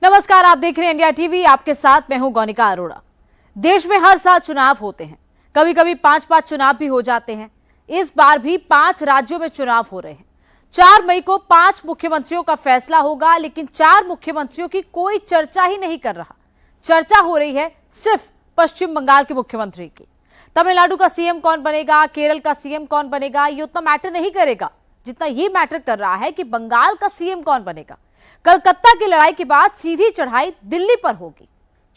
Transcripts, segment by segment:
नमस्कार, आप देख रहे हैं इंडिया टीवी। आपके साथ मैं हूं गौनिका अरोड़ा। देश में हर साल चुनाव होते हैं, कभी कभी 5-5 चुनाव भी हो जाते हैं। इस बार भी 5 राज्यों में चुनाव हो रहे हैं। 4 मई को 5 मुख्यमंत्रियों का फैसला होगा, लेकिन 4 मुख्यमंत्रियों की कोई चर्चा ही नहीं कर रहा। चर्चा हो रही है सिर्फ पश्चिम बंगाल के मुख्यमंत्री की। तमिलनाडु का सीएम कौन बनेगा, केरल का सीएम कौन बनेगा, ये उतना मैटर नहीं करेगा जितना ये मैटर कर रहा है कि बंगाल का सीएम कौन बनेगा। कलकत्ता की लड़ाई के बाद सीधी चढ़ाई दिल्ली पर होगी।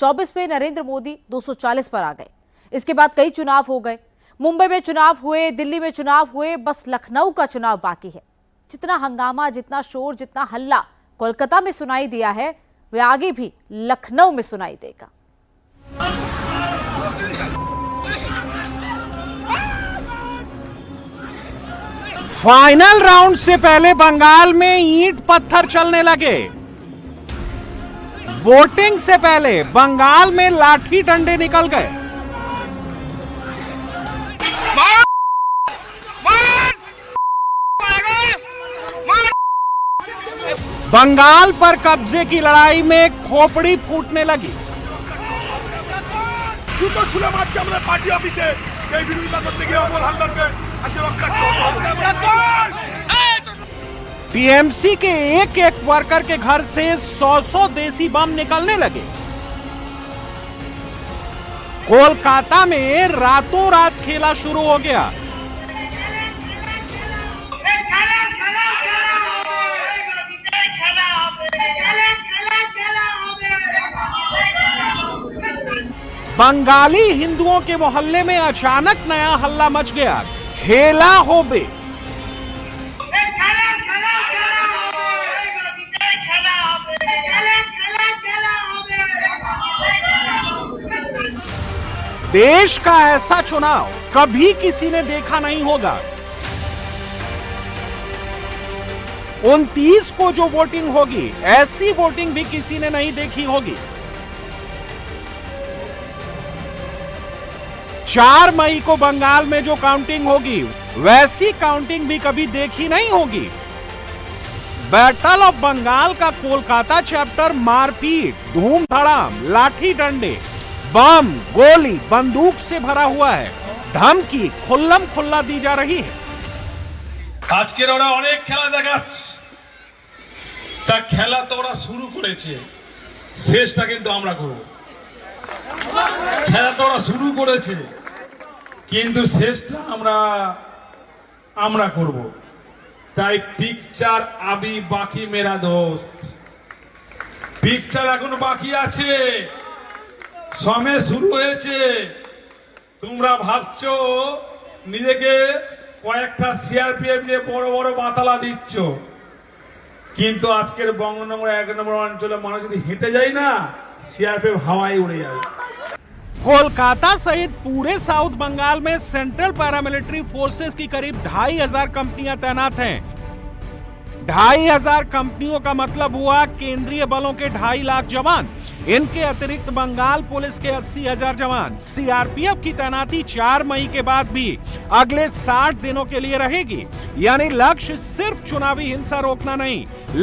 24 में नरेंद्र मोदी 240 पर आ गए। इसके बाद कई चुनाव हो गए। मुंबई में चुनाव हुए, दिल्ली में चुनाव हुए, बस लखनऊ का चुनाव बाकी है। जितना हंगामा, जितना शोर, जितना हल्ला कोलकाता में सुनाई दिया है, वे आगे भी लखनऊ में सुनाई देगा। फाइनल राउंड से पहले बंगाल में ईंट पत्थर चलने लगे। वोटिंग से पहले बंगाल में लाठी डंडे निकल गए। बंगाल पर कब्जे की लड़ाई में खोपड़ी फूटने लगी। जूतो छुले मारছে আমাদের পার্টি অফিসে সেই বিরোধিতা করতে গিয়ে অমল হালদারকে আজকে রক্ষা टीएमसी के एक एक वर्कर के घर से 100 देसी बम निकलने लगे। कोलकाता में रातों रात खेला शुरू हो गया। बंगाली हिंदुओं के मोहल्ले में अचानक नया हल्ला मच गया। खेला हो बे। देश का ऐसा चुनाव कभी किसी ने देखा नहीं होगा। 29 को जो वोटिंग होगी, ऐसी वोटिंग भी किसी ने नहीं देखी होगी। 4 मई को बंगाल में जो काउंटिंग होगी, वैसी काउंटिंग भी कभी देखी नहीं होगी। बैटल ऑफ बंगाल का कोलकाता चैप्टर मारपीट, धूम धड़ाम, लाठी डंडे, बम, गोली, बंदूक से भरा हुआ है। धमकी खुल्लम खुल्ला दी जा रही है। আজকের ওরা অনেক খেলা দেখাচ্ছে, তা খেলা তো ওরা শুরু করেছে, শেষটা কিন্তু আমরা করব। খেলা তো ওরা শুরু করেছে, কিন্তু শেষটা আমরা করব। তাই পিকচার আবি বাকি মেরা দোস্ত, পিকচার এখনো বাকি আছে, সময় শুরু হয়েছে। তোমরা ভাবছো নিজেকে কয়েকটা সিআরপিএফ নিয়ে বড় বড় বাতালা দিচ্ছ, কিন্তু আজকের বঙ্গনগর 1 নম্বর অঞ্চলে মানুষ যদি হেঁটে যায় না, সিআরপিএফ হাওয়ায় उड़े जाए। कोलकाता सहित पूरे साउथ बंगाल में सेंट्रल पैरामिलिट्री फोर्सेस की करीब 2500 कंपनियां तैनात हैं। 2500 कंपनियों का मतलब हुआ केंद्रीय बलों के 2.5 लाख जवान। इनके अतिरिक्त बंगाल पुलिस के 80,000 जवान। सीआरपीएफ की तैनाती 4 मई के बाद भी अगले 60 दिनों के लिए रहेगी। यानी लक्ष्य सिर्फ चुनावी हिंसा रोकना नहीं,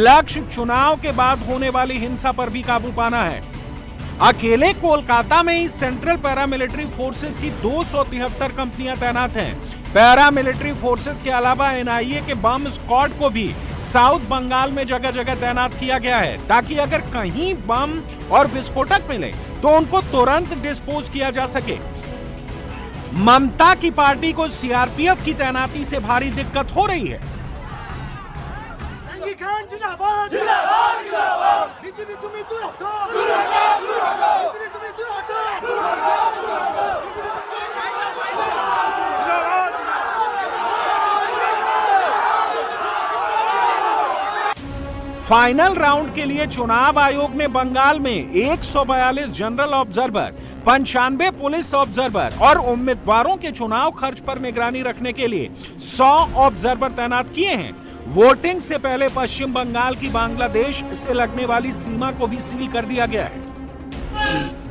लक्ष्य चुनाव के बाद होने वाली हिंसा पर भी काबू पाना है। अकेले कोलकाता में ही सेंट्रल पैरामिलिट्री फोर्सेस की 273 कंपनियां तैनात हैं। पैरामिलिट्री फोर्सेस के अलावा एनआईए के बम स्क्वाड को भी साउथ बंगाल में जगह जगह तैनात किया गया है, ताकि अगर कहीं बम और विस्फोटक मिले तो उनको तुरंत डिस्पोज किया जा सके। ममता की पार्टी को सीआरपीएफ की तैनाती से भारी दिक्कत हो रही है। फाइनल राउंड के लिए चुनाव आयोग ने बंगाल में 142 जनरल ऑब्जर्वर, 95 पुलिस ऑब्जर्वर और उम्मीदवारों के चुनाव खर्च पर निगरानी रखने के लिए 100 ऑब्जर्वर तैनात किए हैं। वोटिंग से पहले पश्चिम बंगाल की बांग्लादेश से लगने वाली सीमा को भी सील कर दिया गया है।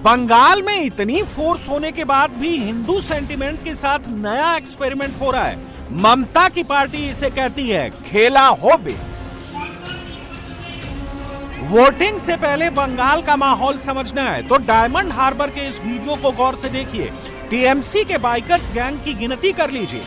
बंगाल में इतनी फोर्स होने के बाद भी हिंदू सेंटिमेंट के साथ नया एक्सपेरिमेंट हो रहा है। ममता की पार्टी इसे कहती है खेला हो बे। वोटिंग से पहले बंगाल का माहौल समझना है तो डायमंड हार्बर के इस वीडियो को गौर से देखिए। टीएमसी के बाइकर्स गैंग की गिनती कर लीजिए।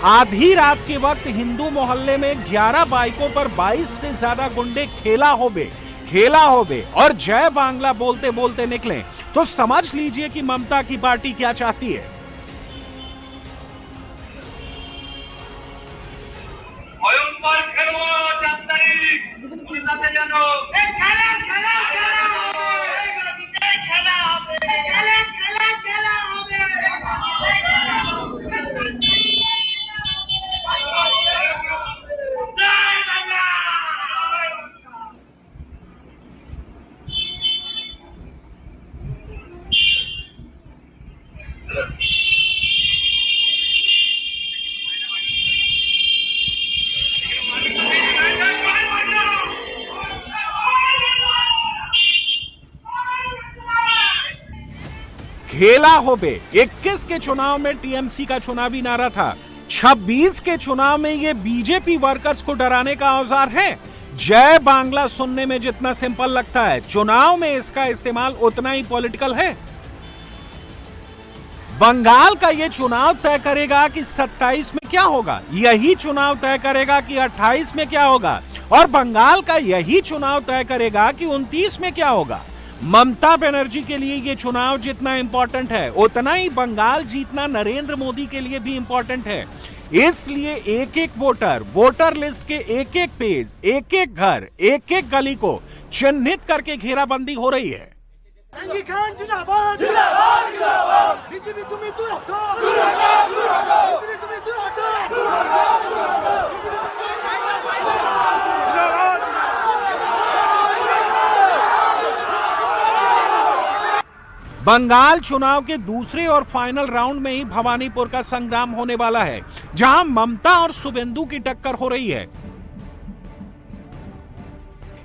आधी रात के वक्त हिंदू मोहल्ले में 11 बाइकों पर 22 से ज्यादा गुंडे खेला होबे और जय बांग्ला बोलते बोलते निकले तो समझ लीजिए कि ममता की पार्टी क्या चाहती है। खेला होबे 21 के चुनाव में टीएमसी का चुनावी नारा था। 26 के चुनाव में ये बीजेपी वर्कर्स को डराने का औजार है। जय बांग्ला सुनने में जितना सिंपल लगता है, चुनाव में इसका इस्तेमाल उतना ही पॉलिटिकल है। बंगाल का ये चुनाव तय करेगा कि 27 में क्या होगा, यही चुनाव तय करेगा कि 28 में क्या होगा, और बंगाल का यही चुनाव तय करेगा कि 29 में क्या होगा। ममता बनर्जी के लिए ये चुनाव जितना इंपॉर्टेंट है उतना ही बंगाल जीतना नरेंद्र मोदी के लिए भी इंपॉर्टेंट है। इसलिए एक एक वोटर लिस्ट के एक एक पेज, एक एक घर, एक एक गली को चिन्हित करके घेराबंदी हो रही है। बंगाल चुनाव के दूसरे और फाइनल राउंड में ही भवानीपुर का संग्राम होने वाला है, जहां ममता और शुवेंदु की टक्कर हो रही है।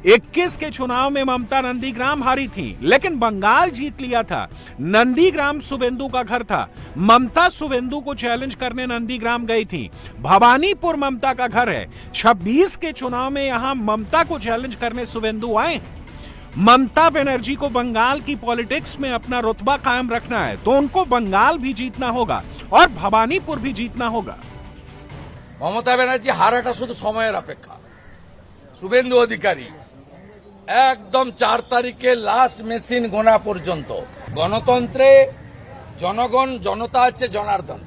21 के चुनाव में ममता नंदीग्राम हारी थी, लेकिन बंगाल जीत लिया था। नंदीग्राम शुवेंदु का घर था। ममता शुवेंदु को चैलेंज करने नंदीग्राम गई थी। भवानीपुर ममता का घर है। 26 के चुनाव में यहां ममता को चैलेंज करने शुवेंदु आए। ममता बनर्जी को बंगाल की पॉलिटिक्स में अपना रुतबा कायम रखना है तो उनको बंगाल भी जीतना होगा और भवानीपुर भी जीतना होगा। ममता बनर्जी हाराटा शुधु समयेर अपेक्षा। शुभेंदु अधिकारी एकदम 4 तारीखे लास्ट मेशिन गोना पर्यन्त गणतंत्रे जनगण जनता हच्छे जनार्दन,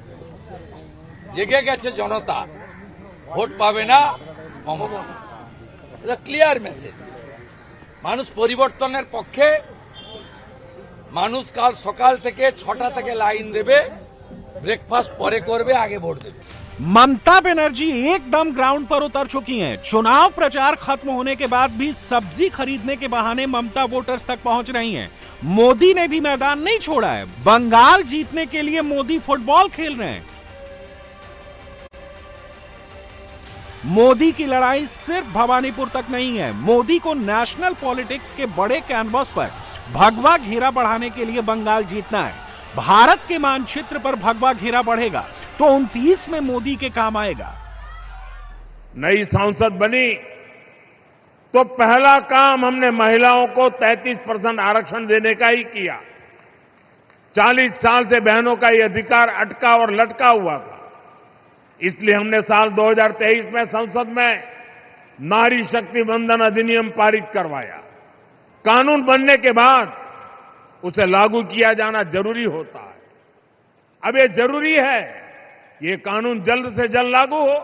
जेगे गेছে जनता, ভোট পাবে না মমতা। এটা ক্লিয়ার মেসেজ। মানুষ পরিবর্তনের পক্ষে, মানুষ কাল সকাল থেকে 6টা থেকে লাইন দেবে, ব্রেকফাস্ট পরে করবে, আগে ভোট দেবে। ममता बनर्जी एकदम ग्राउंड पर उतर चुकी हैं। चुनाव प्रचार खत्म होने के बाद भी सब्जी खरीदने के बहाने ममता वोटर्स तक पहुंच रही हैं। मोदी ने भी मैदान नहीं छोड़ा है। बंगाल जीतने के लिए मोदी फुटबॉल खेल रहे हैं। मोदी की लड़ाई सिर्फ भवानीपुर तक नहीं है। मोदी को नेशनल पॉलिटिक्स के बड़े कैनवस पर भगवा घेरा बढ़ाने के लिए बंगाल जीतना है। भारत के मानचित्र पर भगवा घेरा बढ़ेगा तो 29 में मोदी के काम आएगा। नई सांसद बनी तो पहला काम हमने महिलाओं को 33% आरक्षण देने का ही किया। 40 साल से बहनों का ये अधिकार अटका और लटका हुआ था। इसलिए हमने साल 2023 में संसद में नारी शक्ति वंदन अधिनियम पारित करवाया। कानून बनने के बाद उसे लागू किया जाना जरूरी होता है। अब ये जरूरी है ये कानून जल्द से जल्द लागू हो।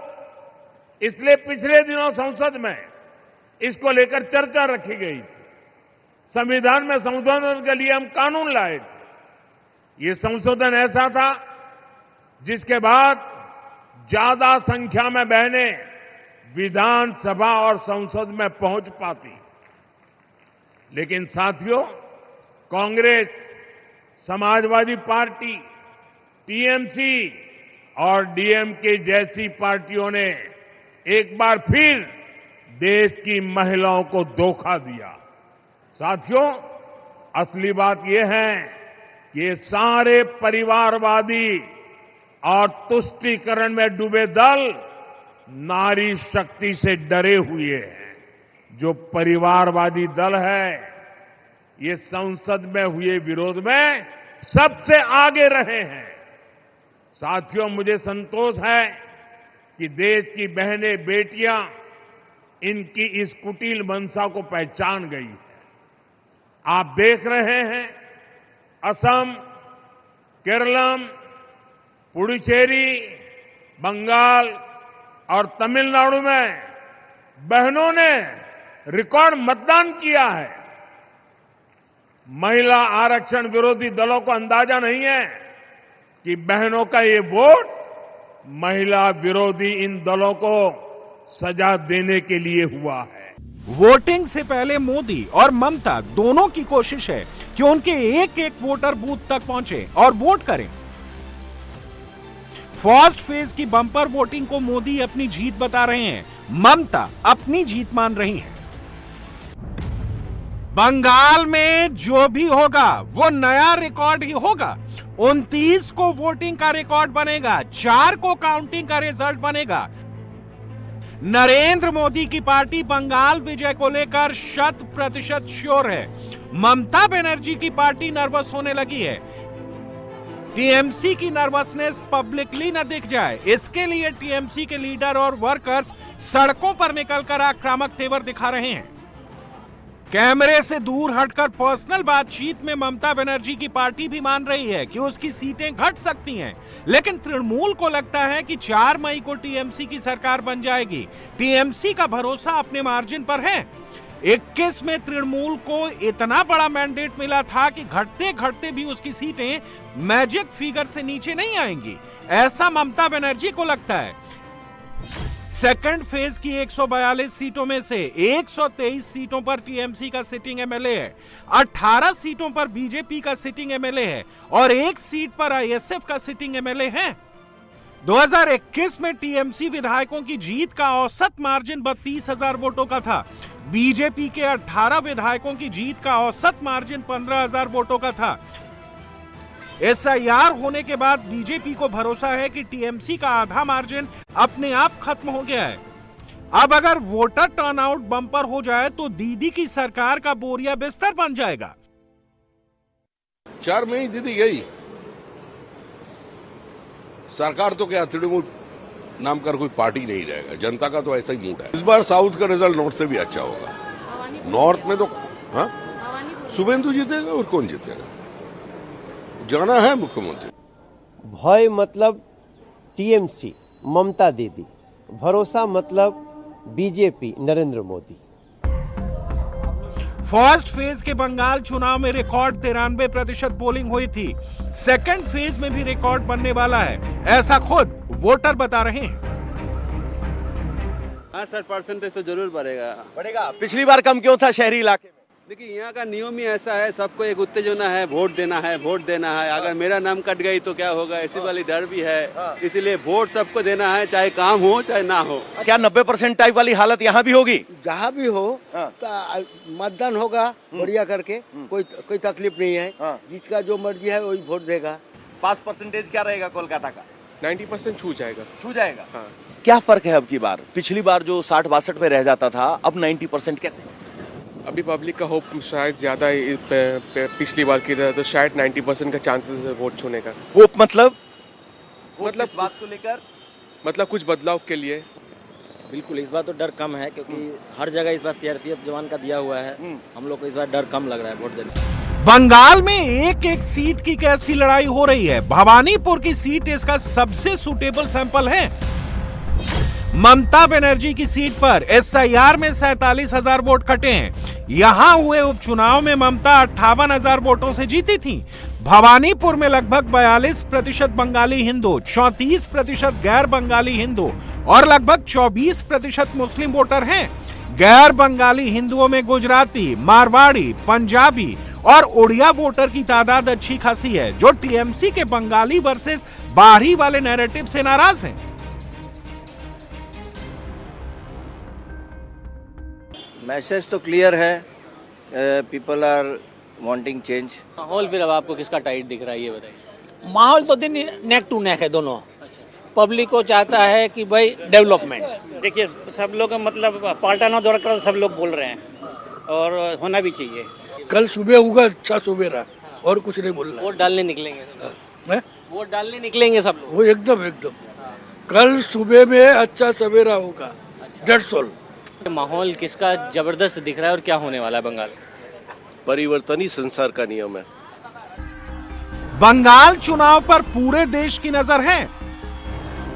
इसलिए पिछले दिनों संसद में इसको लेकर चर्चा रखी गई थी। संविधान में संशोधन के लिए हम कानून लाए थे। ये संशोधन ऐसा था जिसके बाद ज्यादा संख्या में बहनें विधानसभा और संसद में पहुंच पाती। लेकिन साथियों, कांग्रेस, समाजवादी पार्टी, टीएमसी और डीएमके जैसी पार्टियों ने एक बार फिर देश की महिलाओं को धोखा दिया। साथियों, असली बात यह है कि ये सारे परिवारवादी और तुष्टीकरण में डूबे दल नारी शक्ति से डरे हुए हैं। जो परिवारवादी दल है, ये संसद में हुए विरोध में सबसे आगे रहे हैं। साथियों, मुझे संतोष है कि देश की बहनें बेटियां इनकी इस कुटिल मंशा को पहचान गई है। आप देख रहे हैं, असम, केरलम, पुडुचेरी, बंगाल और तमिलनाडु में बहनों ने रिकॉर्ड मतदान किया है। महिला आरक्षण विरोधी दलों को अंदाजा नहीं है कि बहनों का ये वोट महिला विरोधी इन दलों को सजा देने के लिए हुआ है। वोटिंग से पहले मोदी और ममता दोनों की कोशिश है कि उनके एक एक वोटर बूथ तक पहुंचे और वोट करें। फर्स्ट फेज की बम्पर वोटिंग को मोदी अपनी जीत बता रहे हैं, ममता अपनी जीत मान रही हैं। बंगाल में जो भी होगा वो नया रिकॉर्ड ही होगा। 29 को वोटिंग का रिकॉर्ड बनेगा, 4 को काउंटिंग का रिजल्ट बनेगा। नरेंद्र मोदी की पार्टी बंगाल विजय को लेकर 100% श्योर है। ममता बनर्जी की पार्टी नर्वस होने लगी है। टीएमसी की नर्वसनेस पब्लिकली न दिख जाए, इसके लिए टीएमसी के लीडर और वर्कर्स सड़कों पर निकलकर आक्रामक तेवर दिखा रहे हैं। कैमरे से दूर हटकर पर्सनल बातचीत में ममता बनर्जी की पार्टी भी मान रही है कि उसकी सीटें घट सकती हैं, लेकिन तृणमूल को लगता है कि 4 मई को टीएमसी की सरकार बन जाएगी। टीएमसी का भरोसा अपने मार्जिन पर है। 21 में तृणमूल को इतना बड़ा मैंडेट मिला था कि घटते घटते भी उसकी सीटें मैजिक फिगर से नीचे नहीं आएंगी, ऐसा ममता बनर्जी को लगता है। सेकंड फेज की 142 सीटों में से 123 सीटों पर टीएमसी का सिटिंग एमएलए है, 18 सीटों पर बीजेपी का सिटिंग एमएलए है और 1 सीट पर आईएसएफ का सिटिंग एमएलए है। 2021 में टीएमसी विधायकों की जीत का औसत मार्जिन 32,000 वोटों का था। बीजेपी के 18 विधायकों की जीत का औसत मार्जिन 15,000 वोटों का था। एसआईआर होने के बाद बीजेपी को भरोसा है कि टीएमसी का आधा मार्जिन अपने आप खत्म हो गया है। अब अगर वोटर टर्नआउट बम्पर हो जाए तो दीदी की सरकार का बोरिया बिस्तर बन जाएगा। 4 मई दीदी गई, सरकार तो क्या तृणमूल नाम कर कोई पार्टी नहीं रहेगा। जनता का तो ऐसा ही मूड है। इस बार साउथ का रिजल्ट नॉर्थ से भी अच्छा होगा। नॉर्थ में तो हाँ शुभेंदु जीतेगा और कौन जीतेगा, जाना है मुख्यमंत्री। भय मतलब टीएमसी ममता दीदी, भरोसा मतलब BJP Narendra Modi. First phase के बंगाल चुनाव में रिकॉर्ड 93% पोलिंग हुई थी। सेकंड फेज में भी रिकॉर्ड बनने वाला है, ऐसा खुद वोटर बता रहे हैं। हाँ सर, परसेंटेज तो जरूर बढ़ेगा। पिछली बार कम क्यों था शहरी इलाके में? देखिए, यहाँ का नियम ही ऐसा है, सबको एक उत्तेजना है, वोट देना है। अगर मेरा नाम कट गई तो क्या होगा, ऐसी वाली डर भी है। इसीलिए वोट सबको देना है, चाहे काम हो चाहे ना हो। क्या 90% टाइप वाली हालत यहाँ भी होगी? जहाँ भी हो तो मतदान होगा बढ़िया करके, कोई तकलीफ नहीं है। जिसका जो मर्जी है वही वोट देगा। पास परसेंटेज क्या रहेगा कोलकाता का? 90% छू जाएगा। हाँ। क्या फर्क है अब की बार? पिछली बार जो 60-62 पे रह जाता था, अब 90% कैसे? अभी पब्लिक का होप शायद ज्यादा पिछली बार की तरह, तो शायद 90% का चांसेस है वोट छूने का। होप मतलब इस बात को लेकर, मतलब कुछ बदलाव के लिए। बिल्कुल, इस बार तो डर कम है क्योंकि हर जगह इस बार सीआरपीएफ जवान का दिया हुआ है। हम लोग को इस बार डर कम लग रहा है वोट देने। बंगाल में एक एक सीट की कैसी लड़ाई हो रही है। भवानीपुर की सीट इसका सबसे सुटेबल सैंपल है। ममता बनर्जी की सीट पर एसआईआर में 47,000 वोट कटे हैं। यहां हुए उपचुनाव में ममता 58,000 वोटों से जीती थी। भवानीपुर में लगभग 42% बंगाली हिंदू, 34% गैर बंगाली हिंदू और लगभग 24% मुस्लिम वोटर हैं। गैर बंगाली हिंदुओं में गुजराती, मारवाड़ी, पंजाबी और उड़िया वोटर की तादाद अच्छी खासी है, जो टीएमसी के बंगाली वर्सेस बाहरी वाले नैरेटिव से नाराज हैं। मैसेज तो क्लियर है, पीपल आर वांटिंग चेंज। माहौल फिर अब आपको किसका टाइट दिख रहा है ये बताइए। माहौल तो दिन नेक टू नेक है दोनों। पब्लिक को चाहता है कि भाई डेवलपमेंट। देखिए सब लोग मतलब पाल्टाना दौड़ कर सब लोग बोल रहे हैं और होना भी चाहिए। कल सुबह होगा अच्छा सवेरा और कुछ नहीं बोलना। वोट डालने निकलेंगे, वोट डालने निकलेंगे सब लोग। वो एकदम कल सुबह में अच्छा सवेरा होगा। That's all. माहौल किसका जबरदस्त दिख रहा है और क्या होने वाला है बंगाल? परिवर्तन ही संसार का नियम है। बंगाल चुनाव पर पूरे देश की नजर है।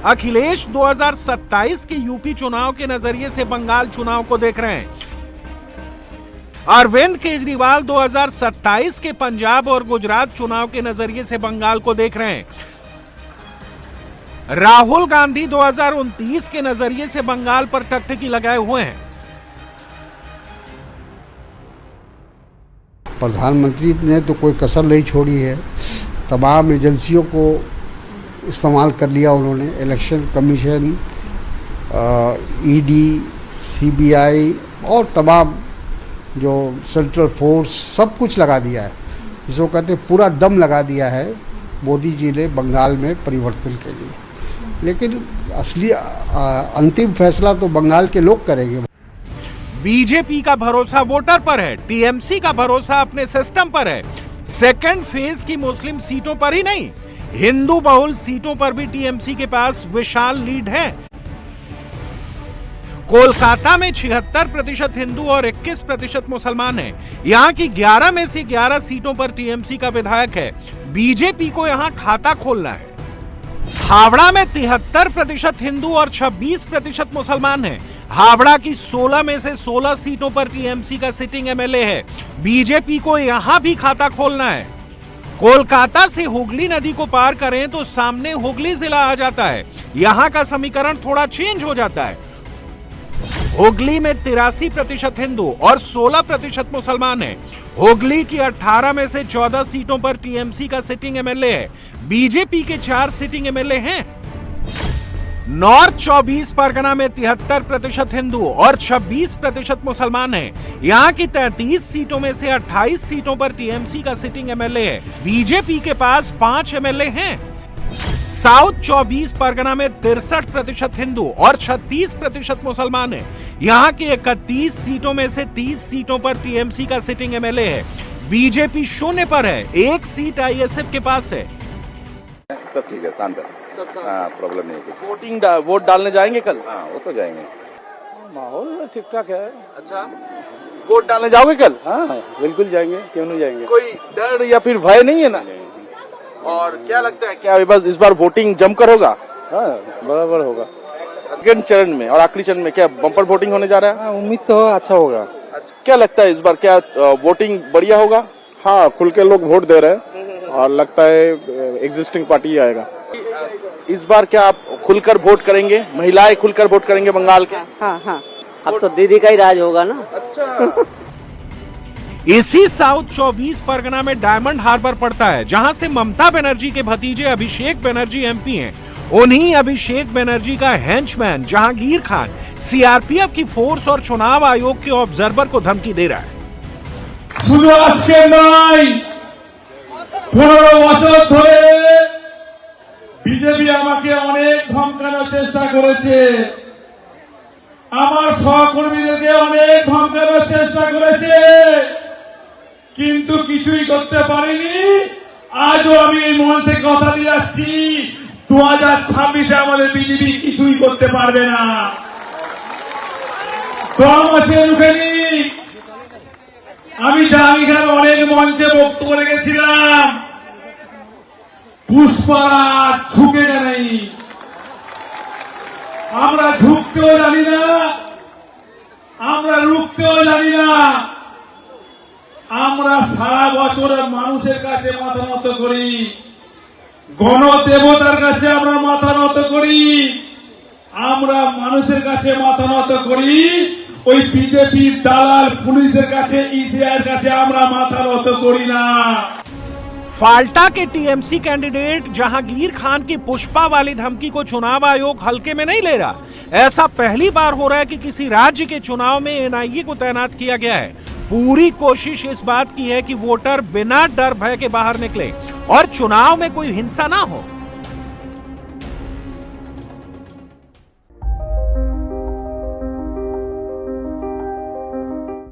अखिलेश 2027 के यूपी चुनाव के नजरिए से बंगाल चुनाव को देख रहे हैं। अरविंद केजरीवाल 2027 के पंजाब और गुजरात चुनाव के नजरिए से बंगाल को देख रहे हैं। राहुल गांधी 2029 के नजरिए से बंगाल पर टकटकी लगाए हुए हैं। प्रधानमंत्री ने तो कोई कसर नहीं छोड़ी है, तमाम एजेंसियों को इस्तेमाल कर लिया उन्होंने। इलेक्शन कमीशन, ईडी, सीबीआई और तमाम जो सेंट्रल फोर्स सब कुछ लगा दिया है, जिसको कहते हैं पूरा दम लगा दिया है मोदी जी ने बंगाल में परिवर्तन के लिए। लेकिन असली अंतिम फैसला तो बंगाल के लोग करेंगे। बीजेपी का भरोसा वोटर पर है, टीएमसी का भरोसा अपने सिस्टम पर है। सेकंड फेज की मुस्लिम सीटों पर ही नहीं, हिंदू बहुल सीटों पर भी टीएमसी के पास विशाल लीड है। कोलकाता में 76% हिंदू और 21% मुसलमान हैं। यहां की 11 में से 11 सीटों पर टीएमसी का विधायक है। बीजेपी को यहां खाता खोलना है। हावड़ा में 73% हिंदू और 26% मुसलमान हैं। हावड़ा की 16 में से 16 सीटों पर टीएमसी का सिटिंग एमएलए है। बीजेपी को यहां भी खाता खोलना है। कोलकाता से हुगली नदी को पार करें तो सामने हुगली जिला आ जाता है। यहां का समीकरण थोड़ा चेंज हो जाता है। हुगली में 83% हिंदू और 16% मुसलमान हैं। हुगली की 18 में से 14 सीटों पर टीएमसी का सिटिंग एमएलए है। बीजेपी के 4 सिटिंग एमएलए हैं। नॉर्थ 24 परगना में 73% हिंदू और 26% मुसलमान हैं। यहाँ की 33 सीटों में से 28 सीटों पर टीएमसी का सिटिंग एमएलए है। बीजेपी के पास 5 एमएलए हैं। साउथ 24 परगना में 63% हिंदू और 36% मुसलमान हैं। यहाँ की 31 सीटों में से 30 सीटों पर टीएमसी का सिटिंग एमएलए है। बीजेपी शून्य पर है। 1 सीट आईएसएफ के पास है। सब ठीक है, शांत है, प्रॉब्लम नहीं है। वोट डालने जाएंगे कल? हाँ, वो तो जाएंगे। माहौल ठीक ठाक है। अच्छा, वोट डालने जाओगे कल? हाँ बिल्कुल जाएंगे, क्यों नहीं जाएंगे। कोई डर या फिर भय नहीं है ना? और क्या लगता है, क्या इस बार वोटिंग जमकर होगा? हाँ बराबर होगा। सेकंड चरण में और आखिरी चरण में क्या बम्पर वोटिंग होने जा रहा है? उम्मीद तो अच्छा होगा। क्या लगता है इस बार क्या वोटिंग बढ़िया होगा? हाँ, खुल के लोग वोट दे रहे हैं और लगता है एग्जिस्टिंग पार्टी ही आएगा। इस बार क्या आप खुलकर वोट करेंगे? महिलाएं खुलकर वोट करेंगे बंगाल के? हाँ अब तो दीदी का ही राज होगा ना। अच्छा। इसी साउथ 24 परगना में डायमंड हार्बर पड़ता है, जहां से ममता बनर्जी के भतीजे अभिषेक बनर्जी एमपी हैं। उन्हीं अभिषेक बनर्जी का हेंचमैन जहांगीर खान सीआरपीएफ की फोर्स और चुनाव आयोग के ऑब्जर्वर को धमकी दे रहा है। শুধু আজকে নয়, 15 বছর ধরে বিজেপি আমাকে অনেক ধমকানোর চেষ্টা করেছে, আমার সহকর্মীদেরকে অনেক ধমকানোর চেষ্টা করেছে, কিন্তু কিছুই করতে পারিনি। আজও আমি এই মন থেকে কথা দিয়ে যাচ্ছি, 2026-এ আমাদের বিজেপি কিছুই করতে পারবে না। কম আছে রুখেনি। আমি জাহাঙ্গীর অনেক মঞ্চে বক্তব্য রেখেছিলাম, পুষ্পারাজ ঝুঁকে নেই। আমরা ঝুঁকতেও জানি না, আমরা রুখতেও জানি না। আমরা সারা বছর মানুষের কাছে মাথা নত করি, গণদেবতার কাছে আমরা মাথা নত করি, আমরা মানুষের কাছে মাথা নত করি। ওই বিজেপি দালাল পুলিশের কাছে, ইসিআইয়ের কাছে আমরা মাথা নত করি না। फाल्टा के टीएमसी कैंडिडेट जहांगीर खान की पुष्पा वाली धमकी को चुनाव आयोग हल्के में नहीं ले रहा। ऐसा पहली बार हो रहा है कि किसी राज्य के चुनाव में एनआईए को तैनात किया गया है। पूरी कोशिश इस बात की है कि वोटर बिना डर भय के बाहर निकले और चुनाव में कोई हिंसा ना हो।